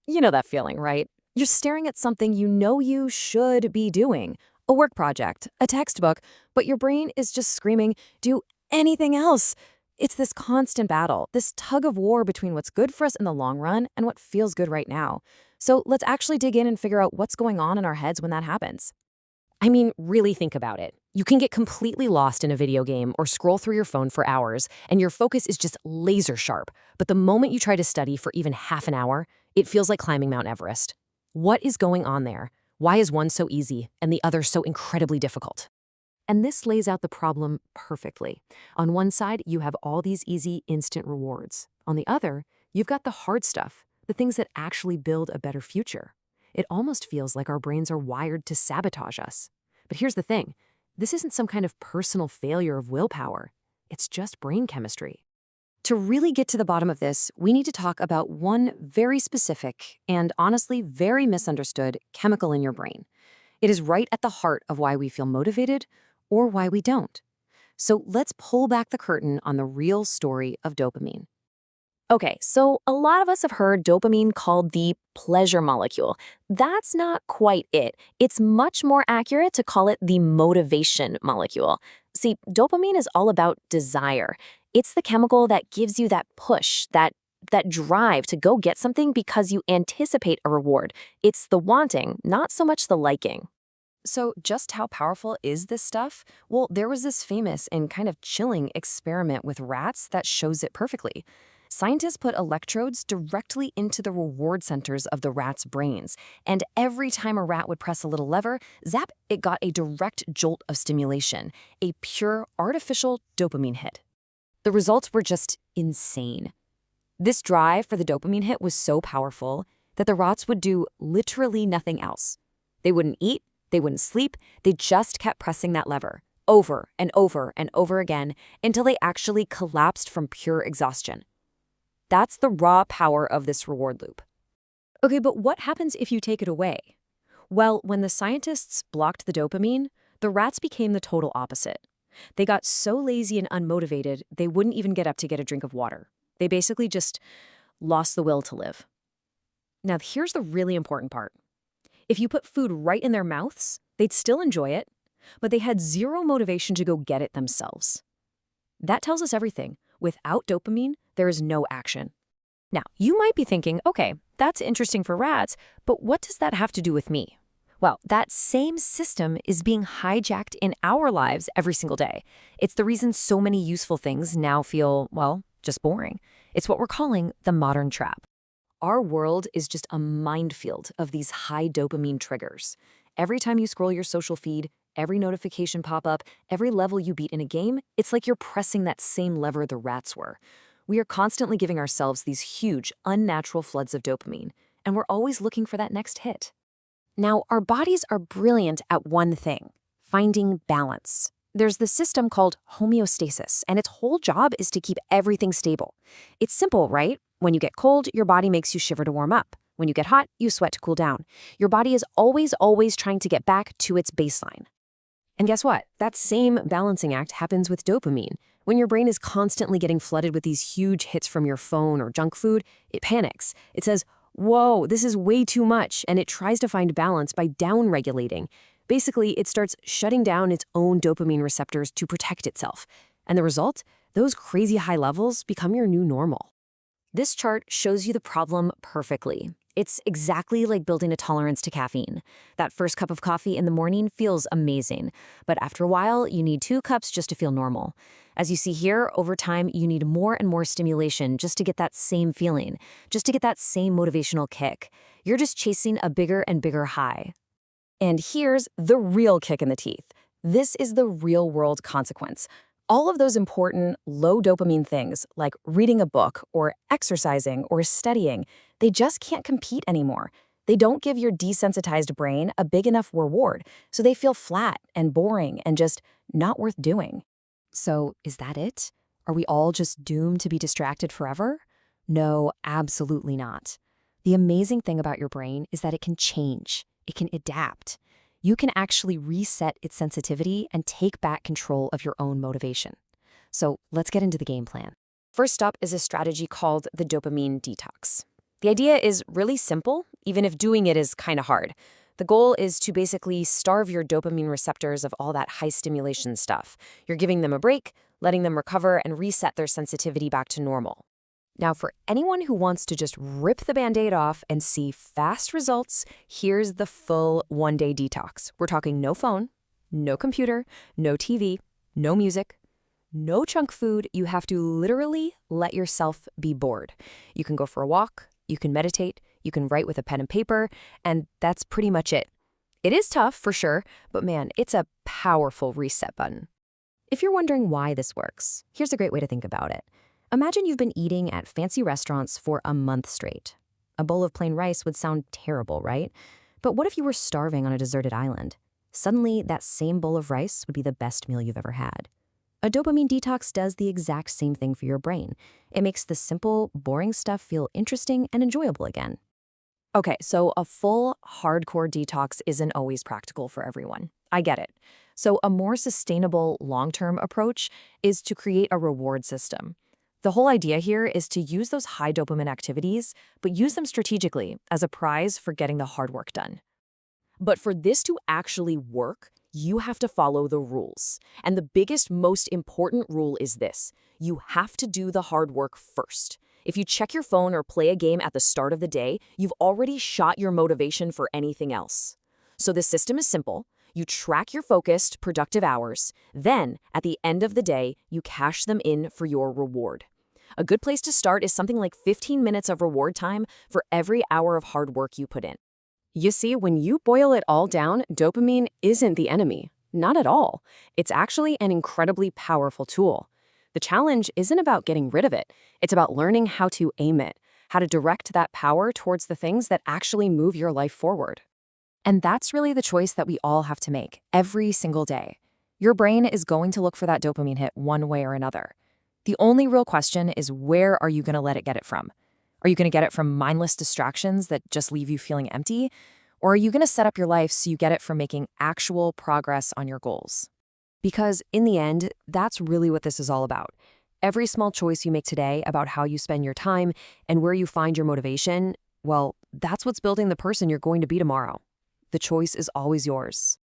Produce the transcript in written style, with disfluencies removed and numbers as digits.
You know that feeling, right? You're staring at something you know you should be doing, a work project, a textbook, but your brain is just screaming, do anything else. It's this constant battle, this tug of war between what's good for us in the long run and what feels good right now. So let's actually dig in and figure out what's going on in our heads when that happens. I mean, really think about it. You can get completely lost in a video game or scroll through your phone for hours, and your focus is just laser sharp. But the moment you try to study for even half an hour, it feels like climbing Mount Everest. What is going on there? Why is one so easy and the other so incredibly difficult? And this lays out the problem perfectly. On one side, you have all these easy, instant rewards. On the other, you've got the hard stuff, the things that actually build a better future. It almost feels like our brains are wired to sabotage us. But here's the thing. This isn't some kind of personal failure of willpower. It's just brain chemistry. To really get to the bottom of this, we need to talk about one very specific and honestly very misunderstood chemical in your brain. It is right at the heart of why we feel motivated or why we don't. So let's pull back the curtain on the real story of dopamine. Okay, so a lot of us have heard dopamine called the pleasure molecule. That's not quite it. It's much more accurate to call it the motivation molecule. See, dopamine is all about desire. It's the chemical that gives you that push, that drive to go get something because you anticipate a reward. It's the wanting, not so much the liking. So just how powerful is this stuff? Well, there was this famous and kind of chilling experiment with rats that shows it perfectly. Scientists put electrodes directly into the reward centers of the rats' brains, and every time a rat would press a little lever, zap, it got a direct jolt of stimulation, a pure artificial dopamine hit. The results were just insane. This drive for the dopamine hit was so powerful that the rats would do literally nothing else. They wouldn't eat, they wouldn't sleep, they just kept pressing that lever, over and over and over again, until they actually collapsed from pure exhaustion. That's the raw power of this reward loop. Okay, but what happens if you take it away? Well, when the scientists blocked the dopamine, the rats became the total opposite. They got so lazy and unmotivated, they wouldn't even get up to get a drink of water. They basically just lost the will to live. Now, here's the really important part. If you put food right in their mouths, they'd still enjoy it, but they had zero motivation to go get it themselves. That tells us everything. Without dopamine, there is no action. Now, you might be thinking, okay, that's interesting for rats, but what does that have to do with me? Well, that same system is being hijacked in our lives every single day. It's the reason so many useful things now feel, well, just boring. It's what we're calling the modern trap. Our world is just a minefield of these high dopamine triggers. Every time you scroll your social feed, every notification pop-up, every level you beat in a game, it's like you're pressing that same lever the rats were. We are constantly giving ourselves these huge, unnatural floods of dopamine, and we're always looking for that next hit. Now, our bodies are brilliant at one thing, finding balance. There's this system called homeostasis, and its whole job is to keep everything stable. It's simple, right? When you get cold, your body makes you shiver to warm up. When you get hot, you sweat to cool down. Your body is always trying to get back to its baseline. And guess what? That same balancing act happens with dopamine. When your brain is constantly getting flooded with these huge hits from your phone or junk food, it panics. It says, whoa, this is way too much, and it tries to find balance by down-regulating. Basically, it starts shutting down its own dopamine receptors to protect itself. And the result? Those crazy high levels become your new normal. This chart shows you the problem perfectly. It's exactly like building a tolerance to caffeine. That first cup of coffee in the morning feels amazing, but after a while, you need 2 cups just to feel normal. As you see here, over time, you need more and more stimulation just to get that same feeling, just to get that same motivational kick. You're just chasing a bigger and bigger high. And here's the real kick in the teeth. This is the real-world consequence. All of those important low dopamine things, like reading a book or exercising or studying, they just can't compete anymore. They don't give your desensitized brain a big enough reward, so they feel flat and boring and just not worth doing. So is that it? Are we all just doomed to be distracted forever? No, absolutely not. The amazing thing about your brain is that it can change. It can adapt. You can actually reset its sensitivity and take back control of your own motivation. So let's get into the game plan. First up is a strategy called the dopamine detox. The idea is really simple, even if doing it is kind of hard. The goal is to basically starve your dopamine receptors of all that high stimulation stuff. You're giving them a break, letting them recover, and reset their sensitivity back to normal. Now, for anyone who wants to just rip the Band-Aid off and see fast results, here's the full one-day detox. We're talking no phone, no computer, no TV, no music, no junk food. You have to literally let yourself be bored. You can go for a walk, you can meditate, you can write with a pen and paper, and that's pretty much it. It is tough, for sure, but man, it's a powerful reset button. If you're wondering why this works, here's a great way to think about it. Imagine you've been eating at fancy restaurants for a month straight. A bowl of plain rice would sound terrible, right? But what if you were starving on a deserted island? Suddenly, that same bowl of rice would be the best meal you've ever had. A dopamine detox does the exact same thing for your brain. It makes the simple, boring stuff feel interesting and enjoyable again. Okay, so a full, hardcore detox isn't always practical for everyone. I get it. So a more sustainable, long-term approach is to create a reward system. The whole idea here is to use those high dopamine activities, but use them strategically as a prize for getting the hard work done. But for this to actually work, you have to follow the rules. And the biggest, most important rule is this: you have to do the hard work first. If you check your phone or play a game at the start of the day, you've already shot your motivation for anything else. So the system is simple. You track your focused, productive hours. Then, at the end of the day, you cash them in for your reward. A good place to start is something like 15 minutes of reward time for every hour of hard work you put in. You see, when you boil it all down, dopamine isn't the enemy. Not at all. It's actually an incredibly powerful tool. The challenge isn't about getting rid of it. It's about learning how to aim it, how to direct that power towards the things that actually move your life forward. And that's really the choice that we all have to make every single day. Your brain is going to look for that dopamine hit one way or another. The only real question is, where are you going to let it get it from? Are you going to get it from mindless distractions that just leave you feeling empty? Or are you going to set up your life so you get it from making actual progress on your goals? Because in the end, that's really what this is all about. Every small choice you make today about how you spend your time and where you find your motivation, well, that's what's building the person you're going to be tomorrow. The choice is always yours.